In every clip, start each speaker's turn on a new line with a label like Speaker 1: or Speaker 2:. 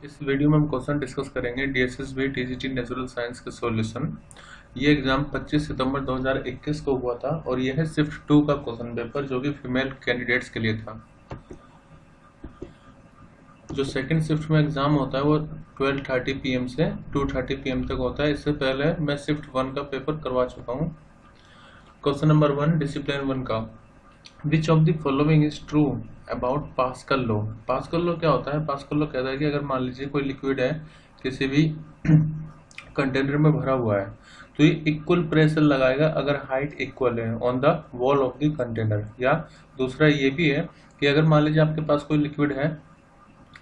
Speaker 1: इस वीडियो में हम क्वेश्चन डिस्कस करेंगे डीएसएसबी टीजीटी नेचुरल साइंस के सॉल्यूशन। ये एग्जाम 25 सितंबर 2021 को हुआ था और यह है शिफ्ट 2 का क्वेश्चन पेपर जो कि फीमेल कैंडिडेट्स के लिए था। जो सेकंड शिफ्ट में एग्जाम होता है वो 12:30 PM से 2:30 PM तक होता है। इससे पहले मैं शिफ्ट 1 का पेपर करवा चुका हूँ। क्वेश्चन नंबर 1 डिसिप्लिन 1 का, विच of the following is true about pascal law. Pascal law क्या होता है? पास्कल लॉ कहता है कि अगर मान लीजिए कोई लिक्विड है किसी भी कंटेनर में भरा हुआ है तो ये इक्वल प्रेशर लगाएगा अगर हाइट इक्वल है on the wall of the container. या दूसरा ये भी है कि अगर मान लीजिए आपके पास कोई लिक्विड है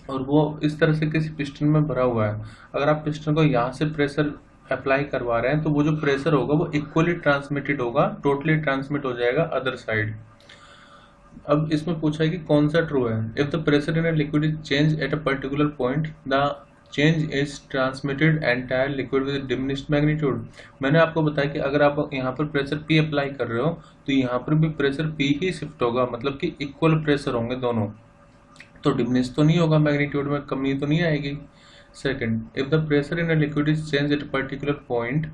Speaker 1: और वो इस तरह से किसी पिस्टन में भरा हुआ है, अगर आप पिस्टन को यहाँ से प्रेशर अप्लाई करवा रहे हैं तो वो जो प्रेशर होगा वो इक्वली ट्रांसमिटेड होगा, टोटली ट्रांसमिट हो जाएगा अदर साइड। अब इसमें पूछा है कि कौन सा ट्रू है। If the pressure in a liquid is change at a particular point the change is transmitted entire liquid with diminished magnitude. मैंने आपको बताया कि अगर आप यहाँ पर प्रेशर P अप्लाई कर रहे हो तो यहाँ पर भी प्रेशर P ही शिफ्ट होगा, मतलब कि इक्वल प्रेशर होंगे दोनों, तो डिमिनिश तो नहीं होगा, मैग्नीट्यूड में कमी तो नहीं आएगी। Second, if the pressure in a liquid is change at a particular point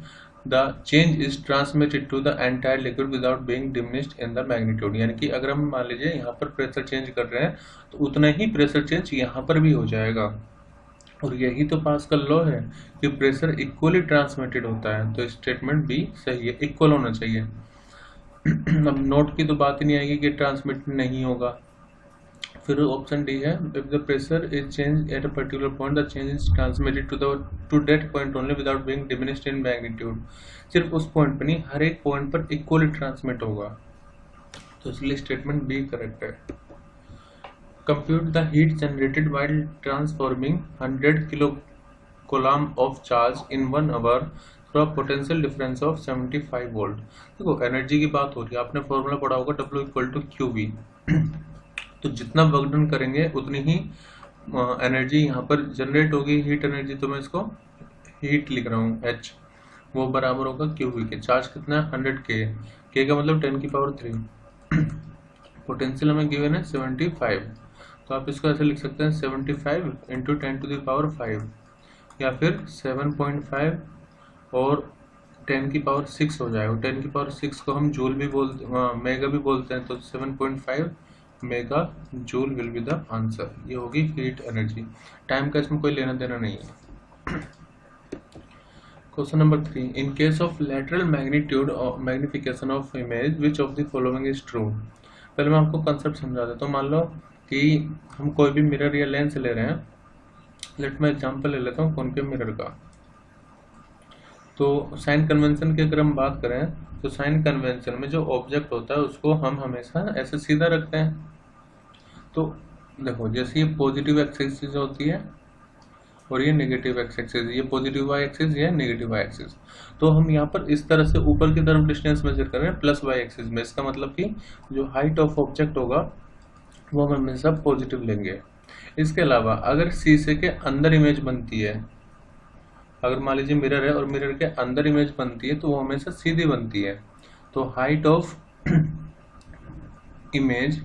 Speaker 1: the change is transmitted to the entire liquid without being diminished in the magnitude. यानी कि अगर हम मान लीजिए यहाँ पर प्रेशर चेंज कर रहे हैं तो उतना ही प्रेशर चेंज यहाँ पर भी हो जाएगा। और यही तो पास्कल लॉ है कि प्रेशर इक्वली ट्रांसमिटेड होता है, तो स्टेटमेंट बी सही है, इक्वल होना चाहिए। अब नोट की तो बात ही नहीं आएगी कि ट्रांसमिट नहीं होगा। फिर ऑप्शन डी है, if the pressure is change at a particular point the change is transmitted to that point only without being diminished in magnitude. सिर्फ उस पॉइंट पर नहीं, हर एक पॉइंट पर इक्वली ट्रांसमिट होगा, तो इसलिए स्टेटमेंट बी करेक्ट है। Compute the heat generated while transforming 100 kilo coulomb of charge in 1 hour through a potential difference of 75 volt. देखो एनर्जी की बात हो रही है, आपने फॉर्मूला पढ़ा होगा W = QV। तो जितना वर्क डन करेंगे उतनी ही एनर्जी यहाँ पर जनरेट होगी, हीट एनर्जी। तो मैं इसको हीट लिख रहा हूँ H, वो बराबर होगा QV के। चार्ज कितना है? 100 K का मतलब 10⁻³ पोटेंशियल हमें गिवन है 75, तो आप इसको ऐसे लिख सकते हैं 75 × 10⁵ या फिर 7.5 और 10⁶ हो जाएगा। 10⁶ को हम जूल भी बोलते, मेगा भी बोलते हैं, तो 7.5 mega joule will be the answer. ये होगी हीट एनर्जी। टाइम का इसमें कोई लेना देना नहीं है। Question number 3, in case of lateral magnification of image which of the following is true. पहले मैं आपको कंसेप्ट समझा देता हूँ। मान लो कि हम कोई भी मिरर या लेंस ले रहे हैं, लेट मैं एग्जांपल ले लेता हूँ कॉनकेव मिरर का। तो साइन कन्वेंशन की अगर हम बात करें तो साइन कन्वेंशन में जो ऑब्जेक्ट होता है उसको हम हमेशा ऐसे सीधा रखते हैं। तो देखो जैसे ये पॉजिटिव एक्सिस होती है और ये नेगेटिव एक्सिस, ये पॉजिटिव वाई एक्सिस, ये नेगेटिव वाई एक्सिस, तो हम यहाँ पर इस तरह से ऊपर की तरफ डिस्टेंस मेजर कर रहे हैं प्लस वाई एक्सिस में। इसका मतलब कि जो हाइट ऑफ ऑब्जेक्ट होगा वो हम हमेशा पॉजिटिव लेंगे। इसके अलावा अगर शीशे के अंदर इमेज बनती है, अगर मान लीजिए मिरर है और मिरर के अंदर इमेज बनती है तो वो हमेशा सीधी बनती है। तो height of image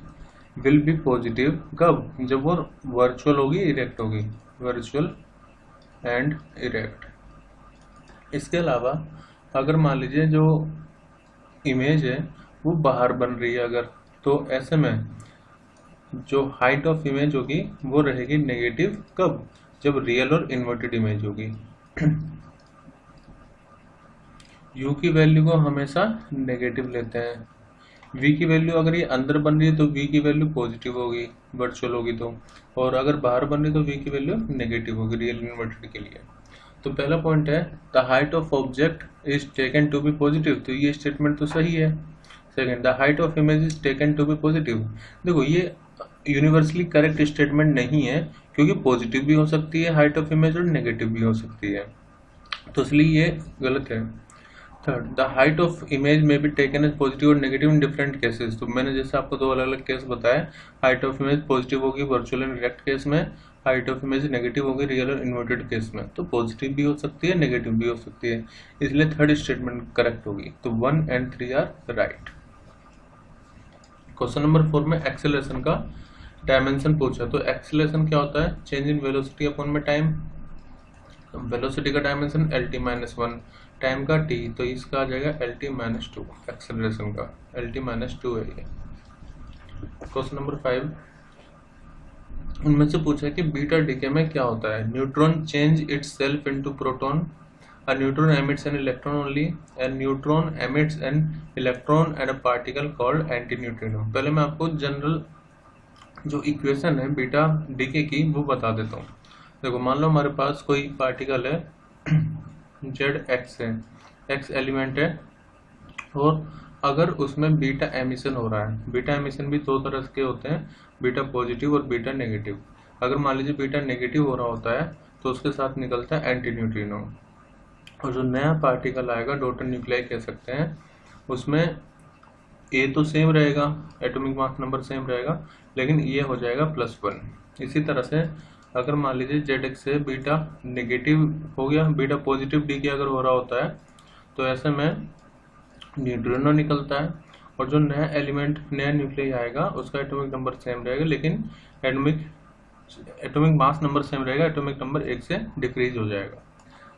Speaker 1: will be positive कब? जब वो वर्चुअल होगी, इरेक्ट होगी, वर्चुअल एंड इरेक्ट। इसके अलावा अगर मान लीजिए जो इमेज है वो बाहर बन रही है अगर, तो ऐसे में जो हाइट ऑफ इमेज होगी वो रहेगी नेगेटिव कब? जब रियल और इन्वर्टेड इमेज होगी। U की वैल्यू को हमेशा नेगेटिव लेते हैं। V की वैल्यू अगर ये अंदर बन रही है तो V की वैल्यू पॉजिटिव होगी, वर्चुअल होगी तो, और अगर बाहर बन रही है तो V की वैल्यू नेगेटिव होगी रियल इन्वर्टेड के लिए। तो पहला पॉइंट है the height of object is taken to be positive, तो ये स्टेटमेंट तो सही है। Second, the height of image is taken to be positive. देखो ये यूनिवर्सली करेक्ट स्टेटमेंट नहीं है क्योंकि पॉजिटिव भी हो सकती है हाइट ऑफ इमेज और नेगेटिव भी हो सकती है, तो इसलिए ये गलत है। Third, the height of image में बी टेकन एज पॉजिटिव और नेगेटिव इन डिफरेंट केसेस। तो मैंने जैसे आपको दो अलग अलग केस बताए, हाइट ऑफ इमेज पॉजिटिव होगी वर्चुअल एंड डायरेक्ट केस में, हाइट ऑफ इमेज नेगेटिव होगी रियल और इन्वर्टेड केस में। तो पॉजिटिव भी हो सकती है, नेगेटिव भी हो सकती है, इसलिए थर्ड स्टेटमेंट करेक्ट होगी। तो 1 and 3 are right. Question number 4 में एक्सेलरेशन का डायमेंशन पूछा तो एक्सीलरेशन क्या होता है, चेंज इन वेलोसिटी अपॉन में टाइम। वेलोसिटी का डायमेंशन lt माइनस 1, टाइम का t, तो इसका आ जाएगा lt माइनस 2, एक्सेलरेशन का lt माइनस 2 है ये। क्वेश्चन नंबर 5, उनमें से पूछा है कि बीटा डीके में क्या होता है। Neutron change it's self into proton, a neutron emits an electron only, a neutron emits an electron and a particle called antineutrino। पहले मैं आपको जनरल जो इक्वेशन है बीटा डीके की वो बता देता हूँ। देखो मान लो हमारे पास कोई पार्टिकल है जेड एक्स है, एक्स एलिमेंट है, और अगर उसमें बीटा एमिशन हो रहा है, बीटा एमिशन भी दो तरह के होते हैं, बीटा पॉजिटिव और बीटा नेगेटिव। अगर मान लीजिए बीटा नेगेटिव हो रहा होता है तो उसके साथ निकलता है एंटी न्यूट्रिनो, और जो नया पार्टिकल आएगा डॉटर न्यूक्लियाई कह सकते हैं, उसमें ए तो सेम रहेगा, एटॉमिक मास नंबर सेम रहेगा, लेकिन ये हो जाएगा +1। इसी तरह से अगर मान लीजिए जेड एक्स से बीटा नेगेटिव हो गया, बीटा पॉजिटिव डी के अगर हो रहा होता है तो ऐसे में न्यूट्रिनो निकलता है, और जो नया एलिमेंट नया न्यूक्लियाई आएगा उसका एटॉमिक नंबर सेम रहेगा, लेकिन एटॉमिक मास नंबर सेम रहेगा, एटॉमिक नंबर 1 से डिक्रीज हो जाएगा।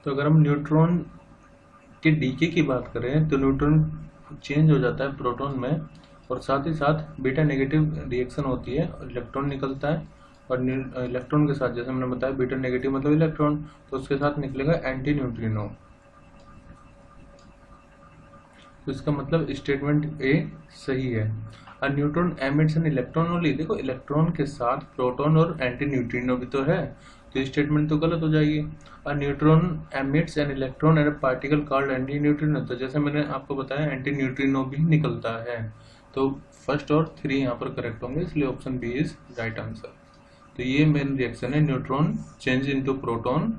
Speaker 1: तो अगर हम न्यूट्रॉन के डीके की बात करें तो न्यूट्रॉन चेंज हो जाता है प्रोटॉन में, और साथ ही साथ बीटा नेगेटिव रिएक्शन होती है, इलेक्ट्रॉन निकलता है, और इलेक्ट्रॉन के साथ जैसे हमने बताया बीटा नेगेटिव मतलब इलेक्ट्रॉन, तो उसके साथ निकलेगा एंटी न्यूट्रिनो। तो इसका मतलब स्टेटमेंट ए सही है। A neutron emits an electron only, देखो इलेक्ट्रॉन के साथ प्रोटॉन और एंटी न्यूट्रिनो भी तो है, तो स्टेटमेंट तो गलत हो जाएगी। A neutron emits an electron and a particle called anti neutrino, तो जैसे मैंने आपको बताया एंटी न्यूट्रिनो भी निकलता है, तो फर्स्ट और 3 यहाँ पर करेक्ट होंगे, इसलिए option B is right answer. तो ये मेन रिएक्शन है, neutron change into proton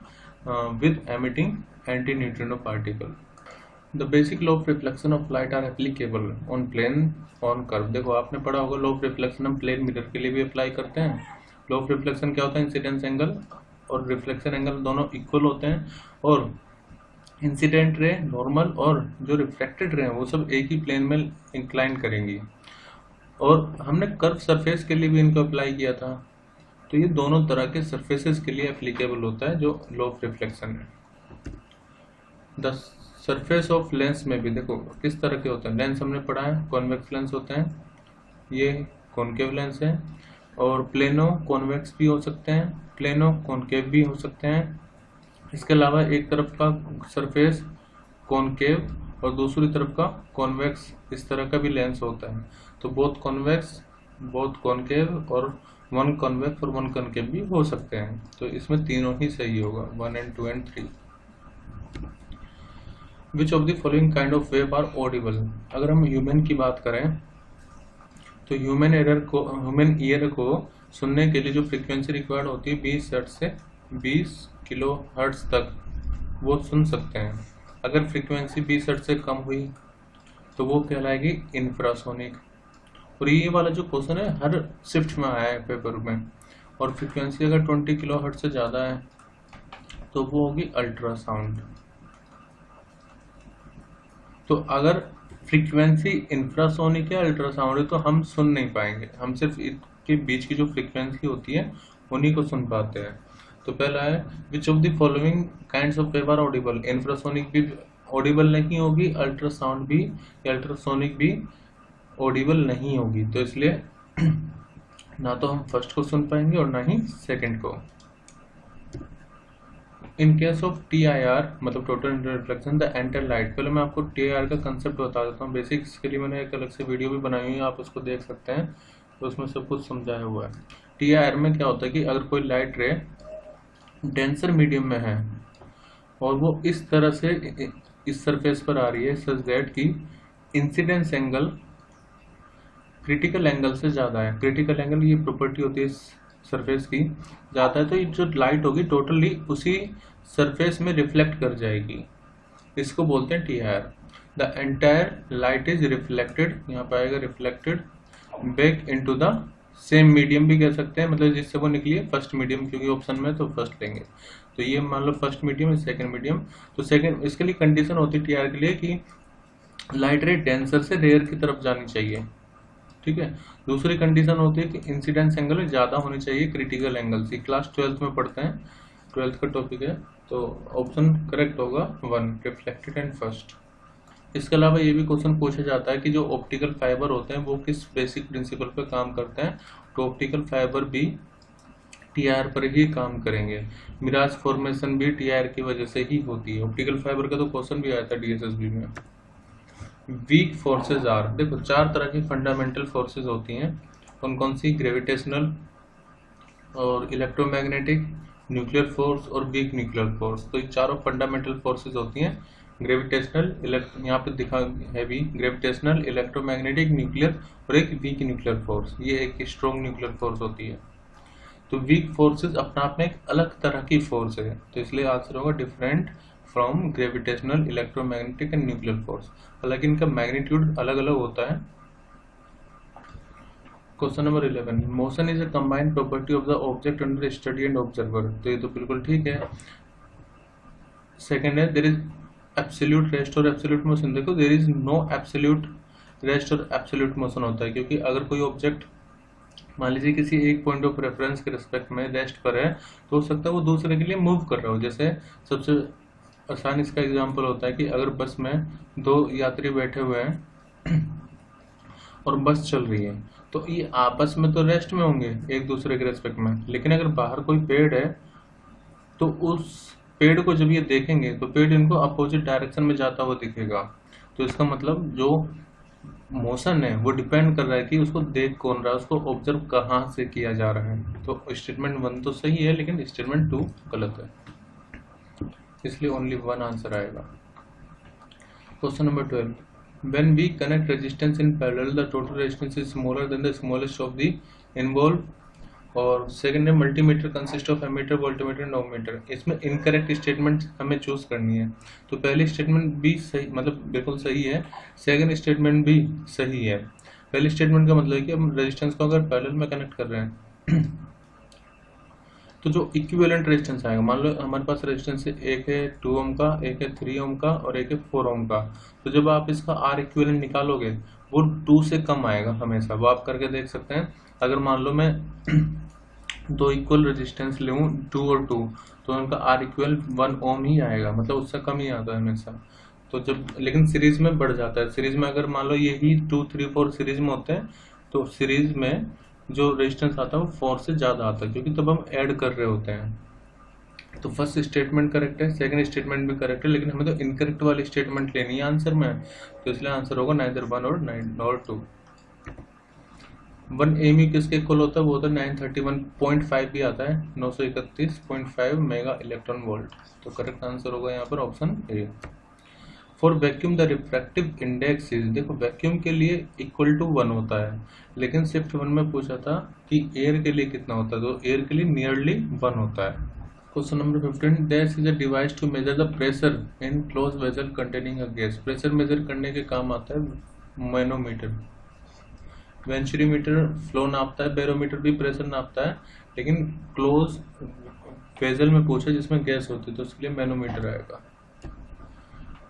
Speaker 1: with emitting anti neutrino particle. The basic law of reflection of light are applicable on plane on curve. देखो आपने पढ़ा होगा लॉ ऑफ रिफ्लेक्शन हम plane mirror के लिए भी अप्लाई करते हैं। लॉ ऑफ रिफ्लेक्शन क्या होता है, इंसिडेंस एंगल और रिफ्लेक्शन एंगल दोनों इक्वल होते हैं, और इंसिडेंट रे नॉर्मल और जो रिफ्लेक्टेड रे हैं वो सब एक ही प्लेन में इंक्लाइन करेंगी, और हमने कर्व सरफेस के लिए भी इनको अप्लाई किया था। तो ये दोनों तरह के सरफेसेस के लिए एप्लीकेबल होता है जो लॉ ऑफ रिफ्लेक्शन है। द सरफेस ऑफ लेंस में भी देखो किस तरह के होते हैं, लेंस हमने पढ़ा है कॉन्वेक्स लेंस होते हैं, ये कॉनकेव लेंस है, और प्लेनो कॉन्वेक्स भी हो सकते हैं, प्लेनो कॉनकेव भी हो सकते हैं। इसके अलावा एक तरफ का सरफेस कॉनकेव और दूसरी तरफ का कॉन्वेक्स, इस तरह का भी लेंस होता है। तो बोथ कॉन्वेक्स, बोथ कॉनकेव और 1 कॉन्वेक्स और 1 कॉनकेव भी हो सकते हैं। तो इसमें तीनों ही सही होगा, 1 and 2 and 3। Which of the following kind of wave are audible. अगर हम ह्यूमन की बात करें तो ह्यूमन ईयर को सुनने के लिए जो फ्रीक्वेंसी रिक्वायर्ड होती है 20 हर्ट्ज से 20 किलो हर्ट्ज तक वो सुन सकते हैं। अगर फ्रीक्वेंसी 20 हर्ट्ज से कम हुई तो वो कहलाएगी इंफ्रासोनिक। और ये वाला जो क्वेश्चन है हर शिफ्ट में आया है पेपर में, और फ्रीक्वेंसी अगर 20 किलो हर्ट्ज से ज़्यादा है तो वो होगी अल्ट्रासाउंड। तो अगर फ्रीक्वेंसी इंफ्रासोनिक या अल्ट्रासाउंड है तो हम सुन नहीं पाएंगे, हम सिर्फ इसके बीच की जो फ्रीक्वेंसी होती है उन्हीं को सुन पाते हैं। तो पहला है which of the following kinds of wave are audible. Infrasonic भी ऑडिबल नहीं होगी, अल्ट्रासाउंड भी या अल्ट्रासोनिक भी ऑडिबल नहीं होगी, तो इसलिए ना तो हम फर्स्ट को सुन पाएंगे और ना ही सेकंड को। इन केस ऑफ TIR मतलब total reflection the entire light, पहले मैं आपको TIR का कंसेप्ट बता देता हूँ। बेसिक्स के लिए मैंने एक अलग से वीडियो भी बनाई हुई है, आप उसको देख सकते हैं, तो उसमें सब कुछ समझाया हुआ है। TIR में क्या होता है कि अगर कोई लाइट रे डेंसर मीडियम में है और वो इस तरह से इस सरफेस पर आ रही है सच दैट की इंसिडेंस एंगल क्रिटिकल एंगल से ज़्यादा है। क्रिटिकल एंगल ये प्रॉपर्टी होती है सरफेस की, ज़्यादा है तो ये जो लाइट होगी टोटली उसी सरफेस में रिफ्लेक्ट कर जाएगी, इसको बोलते हैं TIR। The entire light is reflected, यहाँ पे आएगा reflected back into the same medium भी कह सकते हैं, मतलब जिससे वो निकली है फर्स्ट मीडियम, क्योंकि ऑप्शन में तो फर्स्ट लेंगे। तो ये मान लो फर्स्ट मीडियम, सेकंड मीडियम, तो सेकंड इसके लिए कंडीशन होती है TIR के लिए कि लाइट रे डेंसर से रेयर की तरफ जानी चाहिए। ठीक है। दूसरी कंडीशन होती है कि इंसिडेंस एंगल ज़्यादा होनी चाहिए क्रिटिकल एंगल से। क्लास 12th में पढ़ते हैं, 12th का टॉपिक है, तो ऑप्शन करेक्ट होगा 1, रिफ्लेक्टेड एंड फर्स्ट। इसके अलावा ये भी क्वेश्चन पूछा जाता है कि जो ऑप्टिकल फाइबर होते हैं वो किस बेसिक प्रिंसिपल पर काम करते हैं, तो ऑप्टिकल फाइबर भी टीआर पर ही काम करेंगे। मिराज फॉर्मेशन भी टीआर की वजह से ही होती है। ऑप्टिकल फाइबर का तो क्वेश्चन भी आया था डीएसएसबी में। वीक फोर्सेज आर, देखो 4 तरह की फंडामेंटल फोर्सेज होती हैं। कौन कौन सी? ग्रेविटेशनल और इलेक्ट्रोमैग्नेटिक, न्यूक्लियर फोर्स और वीक न्यूक्लियर फोर्स। तो ये चारों फंडामेंटल फोर्सेज होती हैं। ग्रेविटेशनल, यहाँ पे दिखा है भी, ग्रेविटेशनल, इलेक्ट्रोमैग्नेटिक, न्यूक्लियर और एक वीक न्यूक्लियर फोर्स। ये एक स्ट्रॉन्ग न्यूक्लियर फोर्स होती है। तो वीक फोर्सेज अपना आप में एक अलग तरह की फोर्स है, तो इसलिए आंसर होगा different from gravitational, electromagnetic and nuclear force. हालांकि इनका मैग्नीट्यूड अलग अलग होता है। Question number 11, motion is a combined property of the object under study and observer. तो ये तो बिल्कुल ठीक है। सेकेंड है, देयर इज एब्सोल्यूट रेस्ट और एब्सोल्यूट मोशन। देखो there is no absolute rest और एब्सोल्यूट मोशन होता है, क्योंकि अगर कोई ऑब्जेक्ट मान लीजिए किसी एक पॉइंट ऑफ रेफरेंस के रिस्पेक्ट में रेस्ट पर है, तो हो सकता है वो दूसरे के लिए मूव कर रहा हो। जैसे सबसे आसान इसका एग्जांपल होता है कि अगर बस में 2 यात्री बैठे हुए हैं और बस चल रही है, तो ये आपस में तो रेस्ट में होंगे एक दूसरे के रेस्पेक्ट में, लेकिन अगर बाहर कोई पेड़ है तो उस पेड़ को जब ये देखेंगे तो पेड़ इनको अपोजिट डायरेक्शन में जाता हुआ दिखेगा। तो इसका मतलब जो मोशन है वो डिपेंड कर रहा है कि उसको देख कौन रहा है, उसको ऑब्जर्व कहाँ से किया जा रहा है। तो स्टेटमेंट 1 तो सही है, लेकिन स्टेटमेंट 2 गलत है, इसलिए ओनली 1 आंसर आएगा। Question number 12, when we connect resistance in parallel the total resistance is smaller than the smallest of the involved। और सेकंड है, multimeter consist of ammeter, voltmeter and ohmmeter. इसमें इनकरेक्ट स्टेटमेंट हमें choose करनी है। तो पहली statement भी सही, मतलब बिल्कुल सही है। सेकंड स्टेटमेंट भी सही है। पहली स्टेटमेंट का मतलब है कि हम रेजिस्टेंस को अगर पैरेलल में कनेक्ट कर रहे हैं तो जो इक्विवेलेंट रेजिस्टेंस आएगा, मान लो हमारे पास रेजिस्टेंस एक है 2 ओम का, एक है 3 ओम का और एक है 4 ओम का। तो जब आप इसका आर इक्विवेलेंट निकालोगे वो 2 से कम आएगा हमेशा। वो आप करके देख सकते हैं। अगर मान लो मैं 2 इक्वल रेजिस्टेंस लूँ 2 और 2, तो उनका आर इक्वल 1 ओम ही आएगा, मतलब उससे कम ही आता है हमेशा। तो जब लेकिन सीरीज में बढ़ जाता है। सीरीज में अगर मान लो यही 2, 3, 4 सीरीज में होते हैं, तो सीरीज में जो रेजिस्टेंस आता है वो 4 से ज़्यादा आता है, क्योंकि तब हम ऐड कर रहे होते हैं। तो फर्स्ट स्टेटमेंट करेक्ट है, सेकंड स्टेटमेंट भी करेक्ट है, लेकिन हमें तो इनकरेक्ट वाली स्टेटमेंट लेनी है आंसर में, तो इसलिए आंसर होगा नाइदर 1 और 2। 1 एमई किसके इक्वल होता है? वो होता है 931.5 भी आता है, 931.5 मेगा इलेक्ट्रॉन वोल्ट। तो करेक्ट आंसर होगा यहाँ पर option A. For vacuum the refractive index is, देखो वैक्यूम के लिए इक्वल टू 1 होता है, लेकिन शिफ्ट 1 में पूछा था कि एयर के लिए कितना होता है, तो एयर के लिए नियरली 1 होता है। Question number 15, that is a device to measure the pressure in close vessel containing a gas. Pressure measure करने के काम आता है मैनोमीटर। वेंचुरीमीटर फ्लो नापता है, बैरोमीटर भी प्रेशर नापता है, लेकिन क्लोज वेसल में पूछा जिसमें गैस होती है, तो इसके लिए मैनोमीटर आएगा।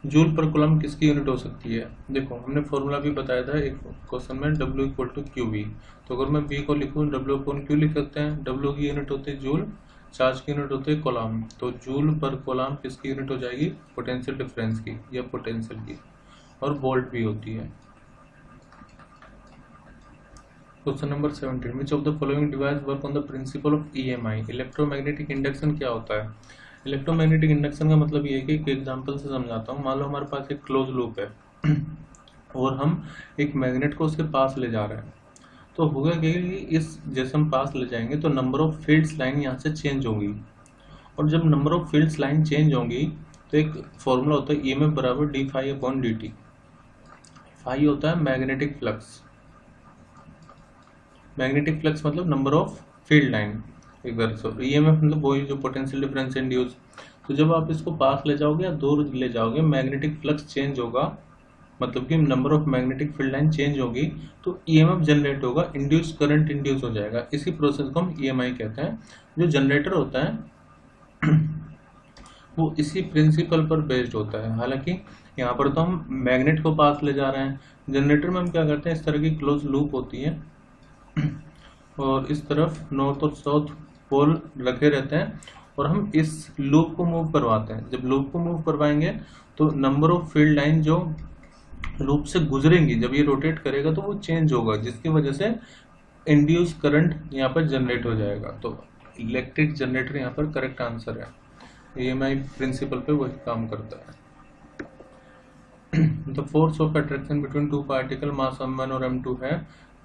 Speaker 1: जूल पर कूलम किसकी यूनिट हो सकती है? देखो हमने फॉर्मूला भी बताया था एक क्वेश्चन में, W = QV। तो अगर मैं V को लिखूँ W/Q लिख सकते हैं। W की यूनिट होती है जूल, चार्ज की यूनिट होती है कूलम। तो जूल पर कूलम किसकी यूनिट हो जाएगी? पोटेंशियल डिफरेंस की या पोटेंशियल की, और वोल्ट भी होती है। Question number 17, which of the following device work on the principle of EMI। Electromagnetic induction क्या होता है? इलेक्ट्रोमैग्नेटिक इंडक्शन का मतलब ये है कि एक एग्जांपल से समझाता हूँ। मान लो हमारे पास एक क्लोज लूप है और हम एक मैग्नेट को उसके पास ले जा रहे हैं, तो होगा कि इस जैसे हम पास ले जाएंगे तो नंबर ऑफ फील्ड्स लाइन यहाँ से चेंज होगी, और जब number of fields line change होंगी तो एक फॉर्मूला होता है EMF बराबर d∅/dt। फाई होता है मैग्नेटिक फ्लक्स। मैग्नेटिक फ्लक्स मतलब नंबर ऑफ फील्ड लाइन इधर से, EMF मतलब वही जो पोटेंशियल डिफरेंस इंड्यूस। तो जब आप इसको पास ले जाओगे या दूर ले जाओगे, मैग्नेटिक फ्लक्स चेंज होगा, मतलब कि number of magnetic field line change होगी, तो EMF जनरेट होगा, इंड्यूस करंट इंड्यूस हो जाएगा। इसी प्रोसेस को हम EMI कहते हैं। जो जनरेटर होता है वो इसी प्रिंसिपल पर बेस्ड होता है। हालांकि यहाँ पर तो हम मैग्नेट को पास ले जा रहे हैं, जनरेटर में हम क्या करते हैं, इस तरह की क्लोज लूप होती है और इस तरफ नॉर्थ और साउथ पोल रखे रहते हैं और हम इस लूप को मूव करवाते हैं। जब लूप को मूव करवाएंगे तो नंबर ऑफ फील्ड लाइन जो लूप से गुजरेंगी, जब ये रोटेट करेगा तो वो चेंज होगा, जिसकी वजह से इंड्यूस करंट यहाँ पर जनरेट हो जाएगा। तो इलेक्ट्रिक जनरेटर यहाँ पर करेक्ट आंसर है। EMI प्रिंसिपल पे वही काम करता है। The force of attraction between two particle mass m1 और m2 है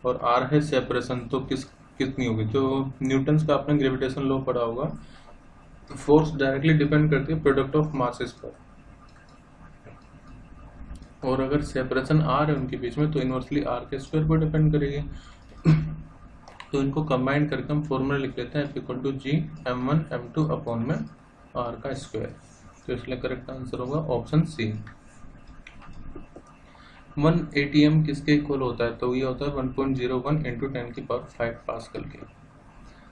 Speaker 1: और r है सेपरेशन, तो कितनी होगी? तो न्यूटन्स का आपने ग्रेविटेशन लॉ पढ़ा होगा। फोर्स डायरेक्टली डिपेंड करती है प्रोडक्ट ऑफ मासेस पर, और अगर सेपरेशन r है उनके बीच में तो इनवर्सली r के स्क्वायर पर डिपेंड करेगी। तो इनको कंबाइन करके हम फॉर्मूला लिख लेते हैं F = G m1 m2 upon में r का स्क्वायर। तो इसलिए करेक्ट आंसर होगा ऑप्शन सी। 1 ATM किसके इक्वल होता है? तो ये होता है 1.01 × 10⁵ पास्कल के।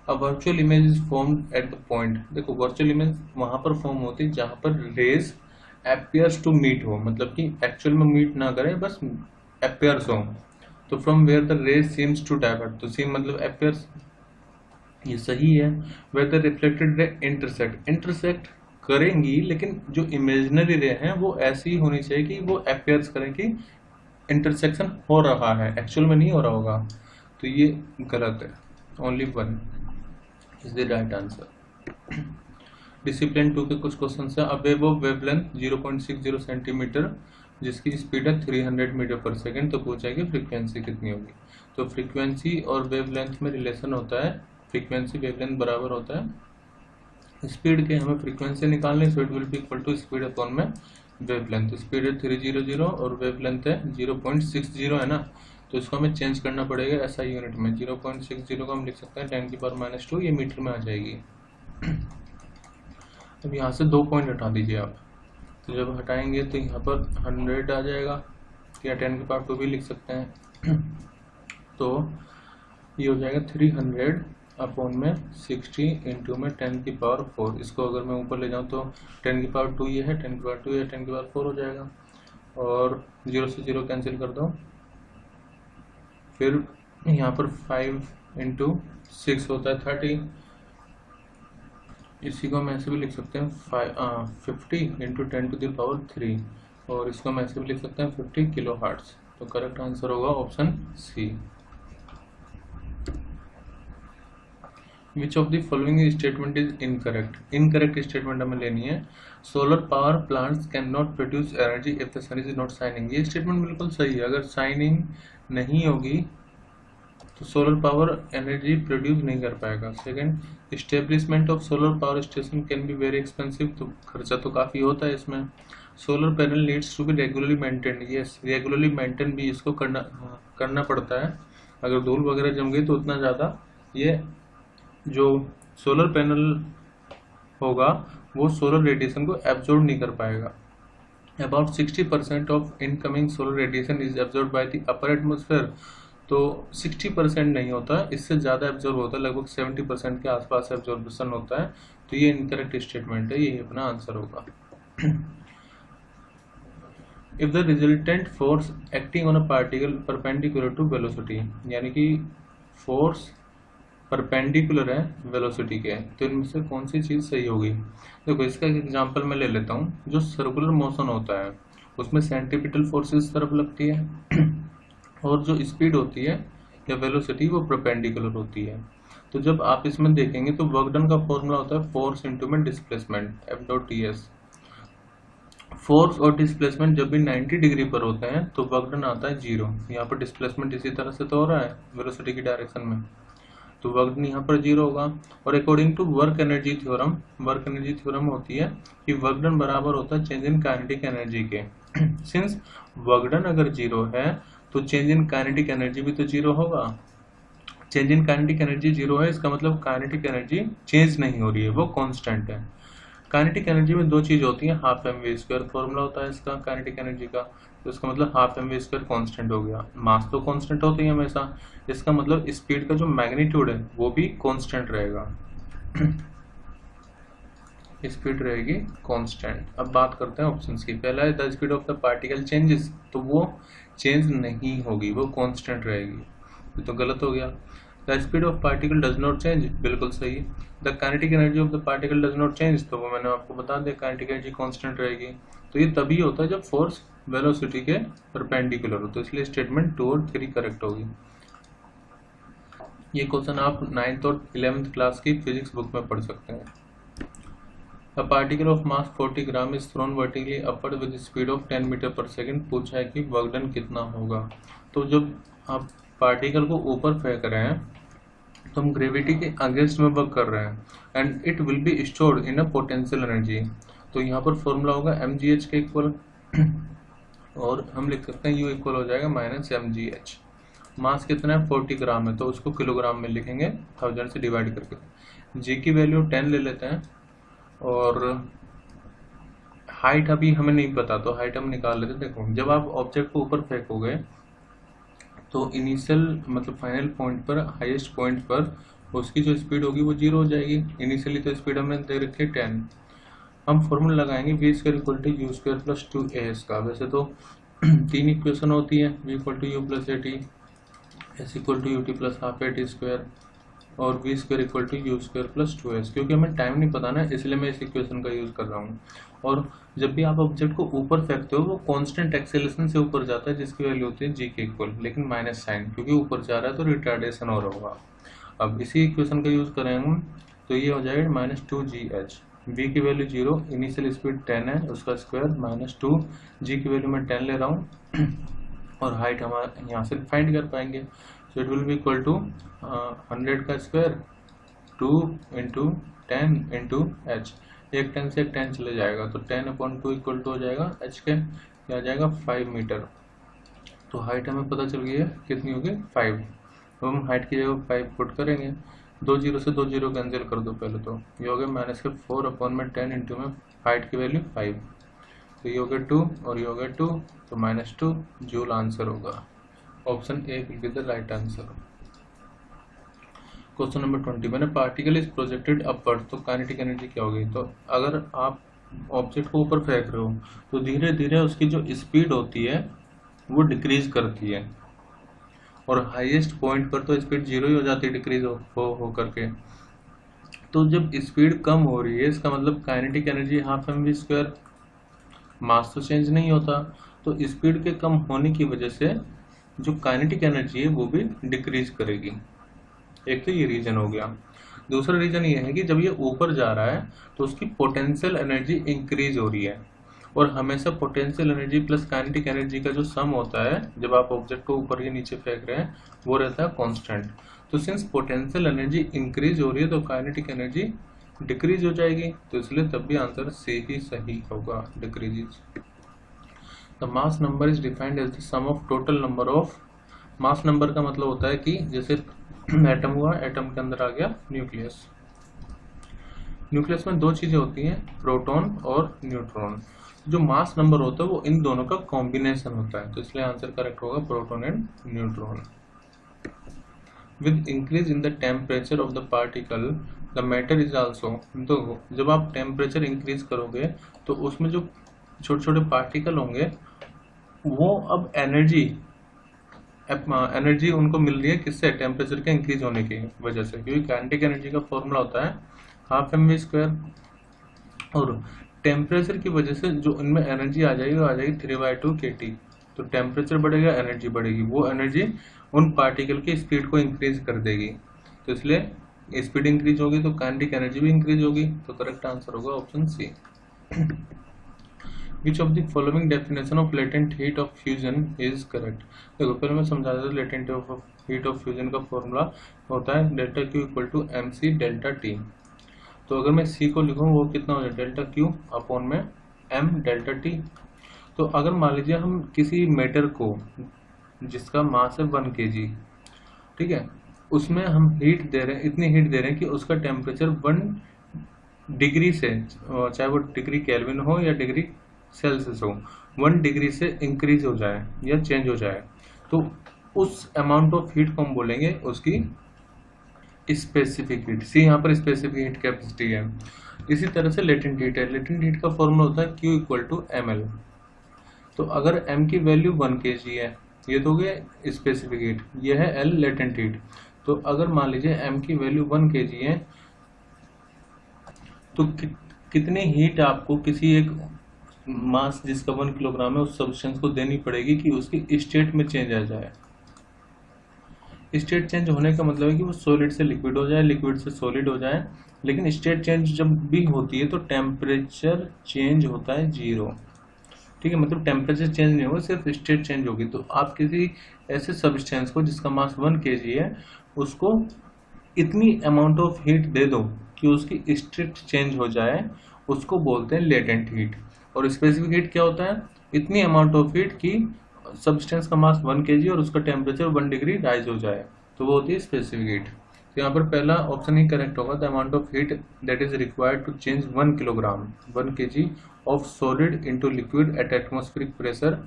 Speaker 1: अब virtual image is formed at the point. देखो वर्चुअल इमेज वहां पर फॉर्म होती है जहां पर रेज appears टू मीट हो, मतलब कि एक्चुअल में मीट ना करे, बस appears हो। तो from where the rays seems to divert, तो सीम मतलब appears, ये सही है। Where the reflected ray intersect करेंगी, लेकिन जो इमेजिनरी रे हैं वो ऐसी ही होनी चाहिए कि वो appears करें कि इंटरसेक्शन हो रहा है, एक्चुअल में नहीं हो रहा होगा। तो ये गलत है, only 1 is the right answer. Discipline 2 के कुछ क्वेश्चन है। अब वो वेवलेंथ 0.60 सेंटीमीटर जिसकी स्पीड है 300 मीटर पर सेकेंड, तो पूछेगी फ्रीक्वेंसी कितनी होगी। तो फ्रीक्वेंसी और वेवलेंथ में रिलेशन होता है, फ्रीक्वेंसी वेवलेंथ बराबर होता है स्पीड के। हमें फ्रीक्वेंसी निकालनी, so it will be equal to speed upon में वेवलेंथ। स्पीड है 300 और वेवलेंथ है 0.60 है ना, तो इसको हमें चेंज करना पड़ेगा SI यूनिट में। 0.60 को हम लिख सकते हैं 10⁻², ये मीटर में आ जाएगी। अब यहाँ से 2 पॉइंट हटा दीजिए आप, तो जब हटाएंगे तो यहाँ पर 100 आ जाएगा, या 10⁻² भी लिख सकते हैं। तो ये हो जाएगा 300 अपॉन में 60 इंटू में 10⁻⁴। इसको अगर मैं ऊपर ले जाऊँ तो 10⁻² ये है, 10⁻² या 10⁻⁴ हो जाएगा, और 0 से 0 कैंसिल कर दो। फिर यहाँ पर 5 इंटू 6 होता है 30। इसी को हम ऐसे भी लिख सकते हैं 50 इंटू 10⁻3, और इसको हम ऐसे भी लिख सकते हैं 50 किलो हर्ट्ज। तो करेक्ट आंसर होगा option C. Which of the following statement is incorrect? Incorrect statement हमें लेनी है। Solar power plants can not produce energy if the sun is not shining. ये स्टेटमेंट बिल्कुल सही है। अगर शाइनिंग नहीं होगी तो सोलर पावर एनर्जी प्रोड्यूस नहीं कर पाएगा। Second, establishment of solar power station can be very expensive. तो खर्चा तो काफ़ी होता है इसमें। Solar panel needs to be regularly maintain. Yes, regularly maintain भी इसको करना पड़ता है। अगर धूल वगैरह जम गई तो उतना ज़्यादा ये जो सोलर पैनल होगा वो सोलर रेडिएशन को एब्जॉर्ब नहीं कर पाएगा। About 60% of incoming solar radiation is absorb by the upper atmosphere. तो 60% नहीं होता, इससे ज़्यादा एब्जॉर्ब होता है, लगभग 70% के आसपास एब्जॉर्बेशन होता है। तो ये इनकरेक्ट स्टेटमेंट है, ये अपना आंसर होगा। If the resultant force acting on a particle perpendicular to velocity, यानी कि फोर्स परपेंडिकुलर है वेलोसिटी के, तो इनमें से कौन सी चीज़ सही होगी? देखो इसका एक एग्जांपल मैं ले लेता हूँ। जो सर्कुलर मोशन होता है उसमें सेंट्रीपिटल फोर्स इस तरफ लगती है और जो स्पीड होती है या वेलोसिटी वो परपेंडिकुलर होती है। तो जब आप इसमें देखेंगे तो वर्क डन का फॉर्मूला होता है फोर्स इंटू में डिस्प्लेसमेंट, F.ts। फोर्स और डिस्प्लेसमेंट जब भी 90 डिग्री पर होते हैं तो वर्क डन आता है 0। यहाँ पर डिस्प्लेसमेंट इसी तरह से तो हो रहा है वेलोसिटी की डायरेक्शन में, तो वर्क डन यहाँ पर 0 होगा। और according to work energy theorem होती है कि वर्क डन बराबर होता है चेंज इन काइनेटिक एनर्जी के। सिंस वर्क डन अगर 0 है तो चेंज इन काइनेटिक एनर्जी भी तो 0 होगा। चेंज इन काइनेटिक एनर्जी 0 है, इसका मतलब काइनेटिक एनर्जी चेंज नहीं हो रही है, वो कांस्टेंट है। काइनेटिक एनर्जी में दो चीज होती है, हाफ mv², फॉर्मूला होता है इसका काइनेटिक एनर्जी का, तो इसका मतलब हाफ mv² कांस्टेंट हो गया। मास तो कांस्टेंट होती है हमेशा, इसका मतलब स्पीड का जो मैग्नीट्यूड है वो भी कांस्टेंट रहेगा। स्पीड रहेगी कांस्टेंट। अब बात करते हैं ऑप्शंस की। पहला है the speed of the particle changes, तो वो चेंज नहीं होगी, वो कांस्टेंट रहेगी, ये तो गलत हो गया। The speed of particle does not change, बिल्कुल सही। The kinetic energy of the particle does not change, तो वो मैंने आपको बता दिया काइनेटिक एनर्जी कांस्टेंट रहेगी। तो ये तभी होता है जब फोर्स वेलोसिटी के परपेंडिकुलर हो, तो इसलिए स्टेटमेंट 2 और 3 करेक्ट होगी। ये क्वेश्चन आप 9th और 11th क्लास की फिजिक्स बुक में पढ़ सकते हैं। A particle of mass 40 gram is thrown vertically upward with speed of 10 metre per second. पूछा है कि वर्क डन कितना होगा। तो जब आप पार्टिकल को ऊपर फेंक रहे हैं तो हम ग्रेविटी के अगेंस्ट में वर्क कर रहे हैं and it will be stored in a potential energy. तो यहाँ पर फॉर्मूला होगा mgh के इक्वल और हम लिख सकते हैं u इक्वल हो जाएगा -mgh। मास कितना है 40 ग्राम है, तो उसको किलोग्राम में लिखेंगे 1000 से डिवाइड करके। g की वैल्यू 10 ले लेते हैं और हाइट अभी हमें नहीं पता, तो हाइट हम निकाल लेते हैं। देखो जब आप ऑब्जेक्ट को ऊपर फेंकोगे तो इनिशियल मतलब फाइनल पॉइंट पर, हाईएस्ट पॉइंट पर उसकी जो स्पीड होगी वो 0 हो जाएगी। इनिशियली तो स्पीड हमने दे रखी है 10। हम फॉर्मूला लगाएंगे v square equal to u square plus 2as का। वैसे तो 3 इक्वेशन होती है, v equal to u plus at, s equal to ut plus half at square और v square equal to u square plus 2s। क्योंकि हमें time नहीं पता ना, इसलिए मैं इस इक्वेशन का यूज कर रहा हूँ। और जब भी आप ऑब्जेक्ट को ऊपर फेंकते हो वो कांस्टेंट एक्सेलरेशन से ऊपर जाता है, जिसकी वैल्यू होती है g के इक्वल, लेकिन माइनस साइन, क्योंकि ऊपर जा रहा है तो रिटार्डेशन हो रहा होगा। अब इसी इक्वेशन का यूज करेंगे हम, तो ये हो जाएगा -2gh। v की वैल्यू 0, इनिशियल स्पीड 10 है, उसका स्क्वायर -2, g की वैल्यू मैं 10 ले रहा हूँ और हाइट हमारे यहाँ से फाइंड कर पाएंगे। So it will be equal to 100 का स्क्वायर 2 × 10 × h। एक 10 से एक 10 चले जाएगा, तो 10/2 इक्वल टू हो जाएगा h के, क्या आ जाएगा 5 मीटर। तो हाइट हमें पता चल गई है कितनी होगी 5। तो हम हाइट की जगह 5 पुट करेंगे। 2 0 से 2 0 कैंसिल कर दो पहले, तो ये हो गया -4/10 इंटू में हाइट की वैल्यू 5, तो ये हो गया 2 और ये हो गया 2, तो -2 जूल आंसर होगा। Option A will be the right answer. Question number 20 मैंने पार्टिकल इज प्रोजेक्टेड अपवर्ड, तो काइनेटिक एनर्जी क्या होगी। तो अगर आप ऑब्जेक्ट को ऊपर फेंक रहे हो तो धीरे धीरे उसकी जो स्पीड होती है वो डिक्रीज करती है, और हाईएस्ट पॉइंट पर तो स्पीड 0 ही हो जाती है डिक्रीज हो करके। तो जब स्पीड कम हो रही है इसका मतलब काइनेटिक एनर्जी ½ mv², मास तो चेंज नहीं होता, तो स्पीड के कम होने की वजह से जो काइनेटिक एनर्जी है वो भी डिक्रीज करेगी। एक तो ये रीजन हो गया। दूसरा रीजन ये है कि जब ये ऊपर जा रहा है तो उसकी पोटेंशियल एनर्जी इंक्रीज हो रही है, और हमेशा potential energy plus kinetic energy का जो सम होता है जब आप ऑब्जेक्ट को ऊपर या नीचे फेंक रहे हैं वो रहता है कांस्टेंट। तो सिंस पोटेंशियल एनर्जी इंक्रीज हो रही है तो काइनेटिक एनर्जी डिक्रीज हो जाएगी, तो इसलिए तब भी आंसर सी ही सही होगा, decreases. The mass number is defined as the sum of total number of, mass number का मतलब होता है कि जैसे एटम हुआ, एटम के अंदर आ गया न्यूक्लियस। न्यूक्लियस में 2 चीजें होती हैं, प्रोटॉन और न्यूट्रॉन। जो मास नंबर होता है वो इन दोनों का कॉम्बिनेशन होता है, तो इसलिए आंसर करेक्ट होगा proton and neutron. With increase in the temperature of the particle the matter is also, तो जब आप टेम्परेचर इंक्रीज करोगे तो उसमें जो छोटे छोटे पार्टिकल होंगे वो अब एनर्जी उनको मिल रही है किससे, टेम्परेचर के इंक्रीज होने की वजह से, क्योंकि काइनेटिक एनर्जी का फॉर्मूला होता है ½ mv², और टेम्परेचर की वजह से जो इनमें एनर्जी आ जाएगी वो आ जाएगी 3/2 kT। तो टेम्परेचर बढ़ेगा, एनर्जी बढ़ेगी, वो एनर्जी उन पार्टिकल की स्पीड को इंक्रीज कर देगी, तो इसलिए स्पीड इंक्रीज होगी तो काइनेटिक एनर्जी भी इंक्रीज होगी, तो करेक्ट आंसर होगा option C. Which of the following definition of latent heat of fusion is correct? देखो पहले मैं समझा देता हूँ, latent heat of fusion का फॉर्मूला होता है delta Q equal to mc delta T। तो अगर मैं C को लिखूँ वो कितना हो जाए डेल्टा Q अपॉन में m डेल्टा T। तो अगर मान लीजिए हम किसी मेटर को जिसका मास है 1 kg, ठीक है, उसमें हम हीट दे रहे हैं, इतनी हीट दे रहे हैं कि उसका टेम्परेचर 1 डिग्री से, चाहे वो डिग्री केल्विन हो या डिग्री सेल्सियस हो, 1 डिग्री से इंक्रीज हो जाए या चेंज हो जाए, तो उस अमाउंट ऑफ हीट को हम बोलेंगे उसकी स्पेसिफिक हीट। सी यहाँ पर स्पेसिफिक हीट कैपेसिटी है। इसी तरह से लेटेंट हीट है, लेटेंट हीट का फॉर्मूला होता है Q इक्वल टू ml। तो अगर m की वैल्यू 1 kg है, ये तो हो गया स्पेसिफिक हीट, ये है L लेटेंट हीट। तो अगर मान लीजिए m की वैल्यू 1 kg है, तो कितनी हीट आपको किसी एक मास जिसका 1 किलोग्राम है उस सब्सटेंस को देनी पड़ेगी कि उसकी स्टेट में चेंज आ जाए। स्टेट चेंज होने का मतलब है कि वो सॉलिड से लिक्विड हो जाए, लिक्विड से सॉलिड हो जाए। लेकिन स्टेट चेंज जब भी होती है तो टेम्परेचर चेंज होता है 0, ठीक है, मतलब टेम्परेचर चेंज नहीं होगा, सिर्फ स्टेट चेंज होगी। तो आप किसी ऐसे सब्सटेंस को जिसका मास 1 kg है, उसको इतनी अमाउंट ऑफ हीट दे दो कि उसकी स्टेट चेंज हो जाए, उसको बोलते हैं लेटेंट हीट। और स्पेसिफिक हीट क्या होता है? इतनी अमाउंट ऑफ हीट की सब्सटेंस का मास 1 kg और उसका टेम्परेचर 1 डिग्री राइज हो जाए, तो वो होती है स्पेसिफिक हीट। तो यहाँ पर पहला ऑप्शन ही करेक्ट होगा, the amount of heat that is required to change 1 kilogram 1 kg of solid into liquid at atmospheric pressure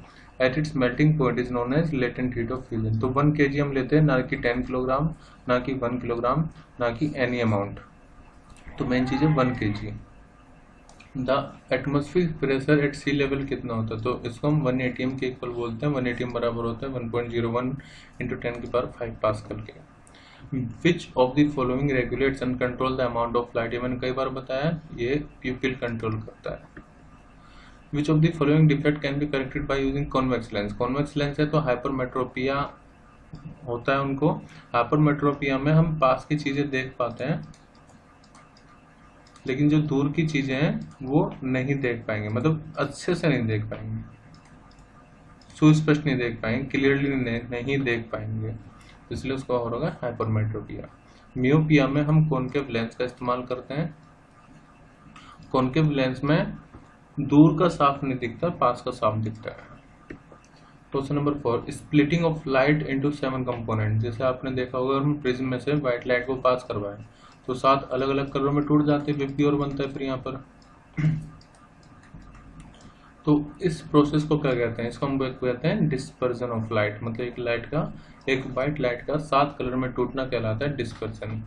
Speaker 1: at its melting point is known as latent heat of fusion. तो 1 kg हम लेते हैं, ना कि 10 kilogram, ना कि 1 kilogram, ना कि एनी अमाउंट। तो मेन चीज़ है 1 kg। The atmospheric pressure at sea level कितना होता है? तो इसको हम 1 atm के इक्वल बोलते हैं। 1 atm बराबर होता है 1.01 इंटू 10⁵ पास्कल के। विच of the following regulates and control the amount of light? ये मैंने कई बार बताया, ये प्यूपिल कंट्रोल करता है। Which of the following defect can be corrected by using convex lens? Convex lens है तो हाइपरमेट्रोपिया होता है उनको। हाइपरमेट्रोपिया में हम पास की चीजें देख पाते हैं, लेकिन जो दूर की चीजें हैं वो नहीं देख पाएंगे, मतलब अच्छे से नहीं देख पाएंगे, सुस्पष्ट नहीं देख पाएंगे, क्लियरली नहीं देख पाएंगे, इसलिए उसका और होगा हाइपरमेट्रोपिया। मियोपिया में हम कॉनकेव लेंस का इस्तेमाल करते हैं। कॉनकेव लेंस में दूर का साफ नहीं दिखता, पास का साफ दिखता है। Question number 4, splitting of light into 7 component. जैसे आपने देखा होगा, हम प्रिज्म में से व्हाइट लाइट को पास करवाएं तो 7 अलग अलग कलर में टूट जाते हैं, प्योर बनता है फिर यहाँ पर। तो इस प्रोसेस को क्या कहते हैं? इसको हम कहते हैं डिस्पर्जन ऑफ लाइट। मतलब एक व्हाइट लाइट का 7 कलर में टूटना कहलाता है डिस्पर्जन।